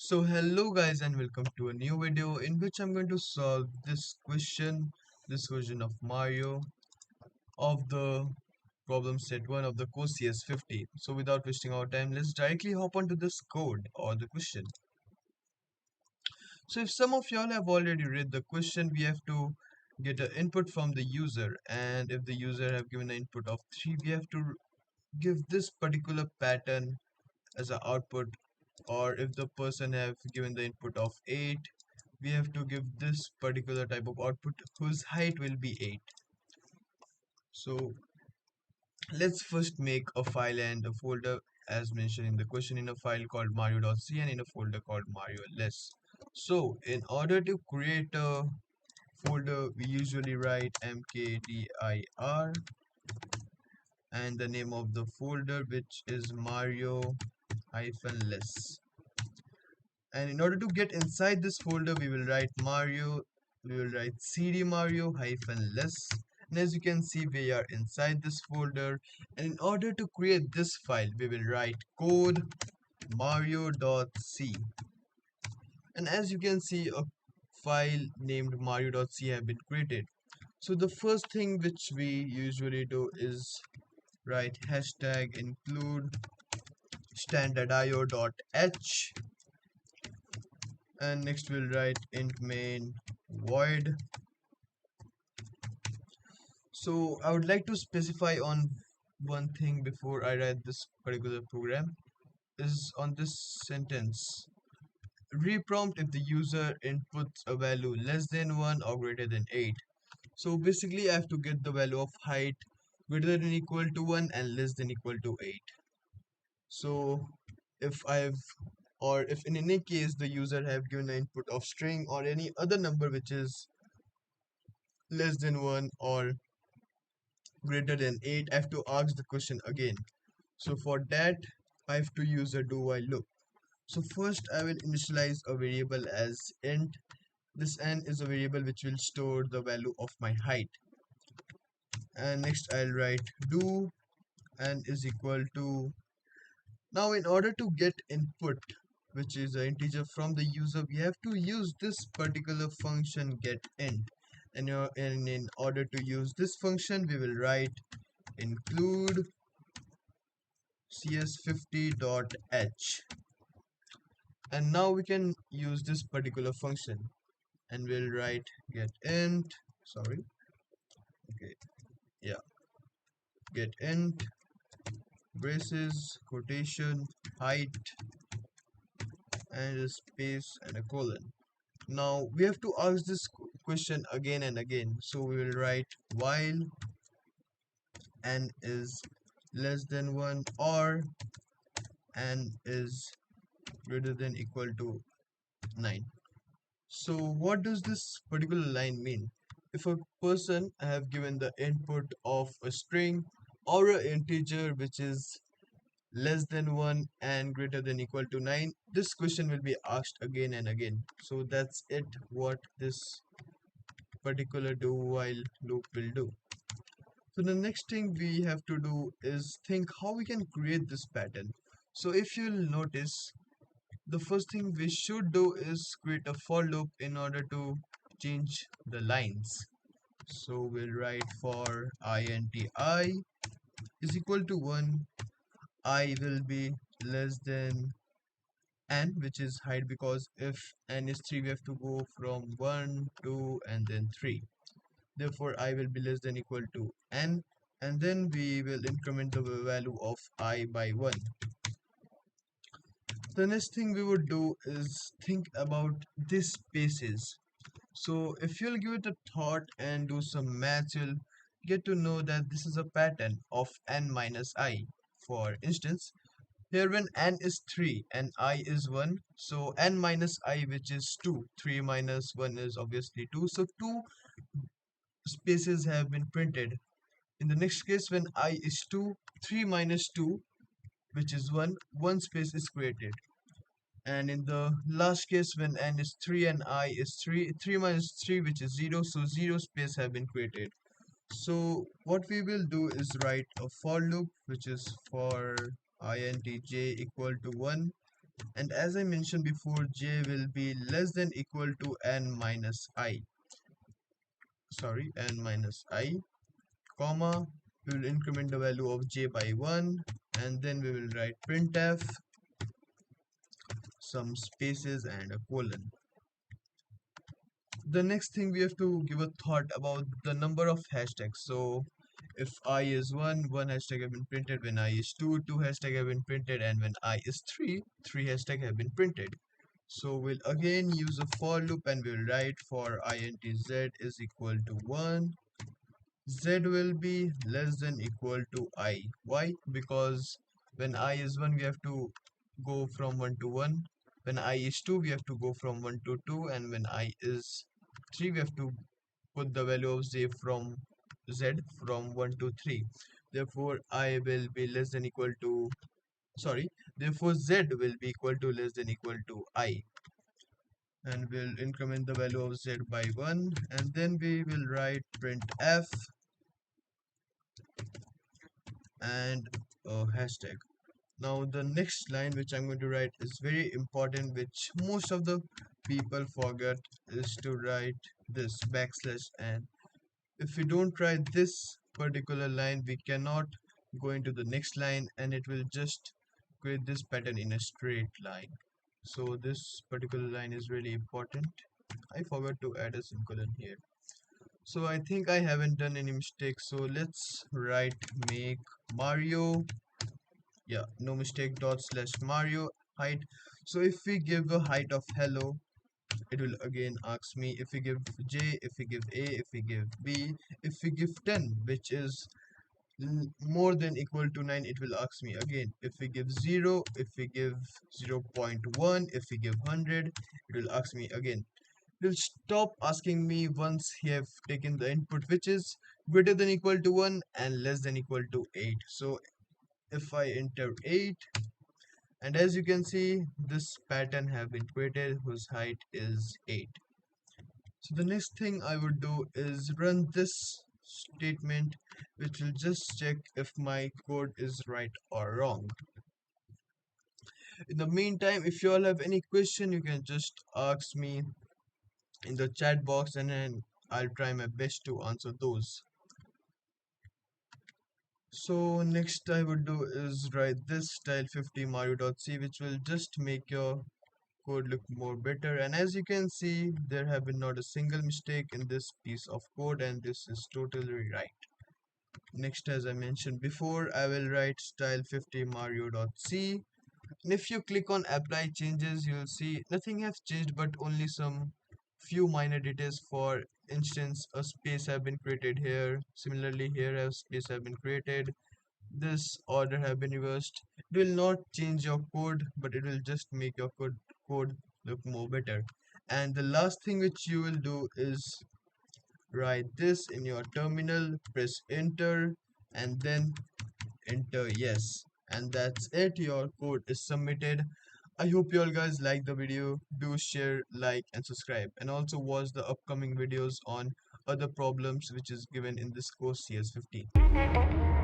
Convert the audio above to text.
So hello guys and welcome to a new video in which I'm going to solve this version of Mario of the problem set 1 of the course CS50. So without wasting our time, let's directly hop onto this code or the question. So if some of y'all have already read the question, we have to get an input from the user, and if the user have given an input of 3, we have to give this particular pattern as an output, or if the person have given the input of 8, we have to give this particular type of output whose height will be 8. So let's first make a file and a folder as mentioned in the question, in a file called mario.c and in a folder called mario.ls. So in order to create a folder, we usually write mkdir and the name of the folder, which is mario-less. And in order to get inside this folder, we will write cd mario hyphen less. And as you can see, we are inside this folder, and in order to create this file, we will write code mario.c. And as you can see, a file named mario.c have been created. So the first thing which we usually do is write hashtag include standardIO.h, and next we'll write int main void. So I would like to specify on one thing before I write this particular program, is on this sentence. Reprompt if the user inputs a value less than 1 or greater than 8. So basically I have to get the value of height greater than equal to 1 and less than equal to 8. So if I've or if in any case the user have given an input of string or any other number which is less than 1 or greater than 8, I have to ask the question again. So for that, I have to use a do while loop. So first I will initialize a variable as int. This n is a variable which will store the value of my height. And next I'll write do n is equal to. Now in order to get input, which is an integer from the user, we have to use this particular function get int. And in order to use this function, we will write include CS50.h, and now we can use this particular function, and we'll write get int, sorry, okay, yeah, get int braces quotation height and a space and a colon. Now we have to ask this question again and again, so we will write while n is less than 1 or n is greater than equal to 9. So what does this particular line mean? If a person have given the input of a string or an integer which is less than 1 and greater than equal to 9, this question will be asked again and again. So that's it, what this particular do while loop will do. So the next thing we have to do is think how we can create this pattern. So if you'll notice, the first thing we should do is create a for loop in order to change the lines. So we'll write for int I is equal to 1, I will be less than n, which is height, because if n is 3 we have to go from 1 2 and then 3. Therefore I will be less than equal to n, and then we will increment the value of I by 1. The next thing we would do is think about these spaces. So if you'll give it a thought and do some maths, you'll get to know that this is a pattern of n minus I. For instance, here when n is 3 and I is 1, so n minus I, which is 2, 3 minus 1 is obviously 2, so 2 spaces have been printed. In the next case, when I is 2, 3 minus 2, which is 1, 1 space is created. And in the last case, when n is 3 and I is 3, 3 minus 3, which is 0, so 0 space have been created. So what we will do is write a for loop which is for int j equal to 1, And as I mentioned before, j will be less than equal to n minus I. Sorry, n minus I, comma, we will increment the value of j by 1, and then we will write printf, some spaces and a colon. The next thing we have to give a thought about the number of hashtags. So if I is 1, 1 hashtag have been printed. When I is 2, 2 hashtag have been printed. And when I is 3, 3 hashtag have been printed. So we'll again use a for loop and we'll write for int z is equal to 1. Z will be less than equal to I. Why? Because when I is 1, we have to go from 1 to 1. When I is 2, we have to go from 1 to 2. And when I is 3, we have to put the value of Z from 1 to 3. Therefore, I will be less than equal to, sorry, therefore Z will be equal to less than equal to I. And we'll increment the value of Z by 1. And then we will write printf and a hashtag. Now the next line which I'm going to write is very important, which most of the people forget, is to write this backslash n. If we don't write this particular line, we cannot go into the next line and it will just create this pattern in a straight line. So this particular line is really important. I forgot to add a semicolon here. So I think I haven't done any mistakes. So let's write make Mario, yeah, no mistake, dot slash Mario height. So if we give a height of hello, it will again ask me. If we give j, if we give a, if we give b, if we give 10, which is more than equal to 9, it will ask me again. If we give 0, if we give 0 0.1, if we give 100, it will ask me again. It will stop asking me once he have taken the input, which is greater than equal to 1 and less than equal to 8. So if I enter 8, and as you can see, this pattern have been created whose height is 8. So the next thing I would do is run this statement, which will just check if my code is right or wrong. In the meantime, if you all have any question, you can just ask me in the chat box, and then I'll try my best to answer those. So next I would do is write this style50 mario.c, which will just make your code look more better. And as you can see, there have been not a single mistake in this piece of code, and this is totally right. Next, as I mentioned before, I will write style50 mario.c, and if you click on apply changes, you'll see nothing has changed but only some few minor details. For instance, a space have been created here. Similarly, here a space have been created. This order have been reversed. It will not change your code, but it will just make your code look more better. And the last thing which you will do is write this in your terminal, press enter, and then enter yes. And that's it, your code is submitted. I hope you all guys like the video. Do share, like, and subscribe, and also watch the upcoming videos on other problems which is given in this course CS50.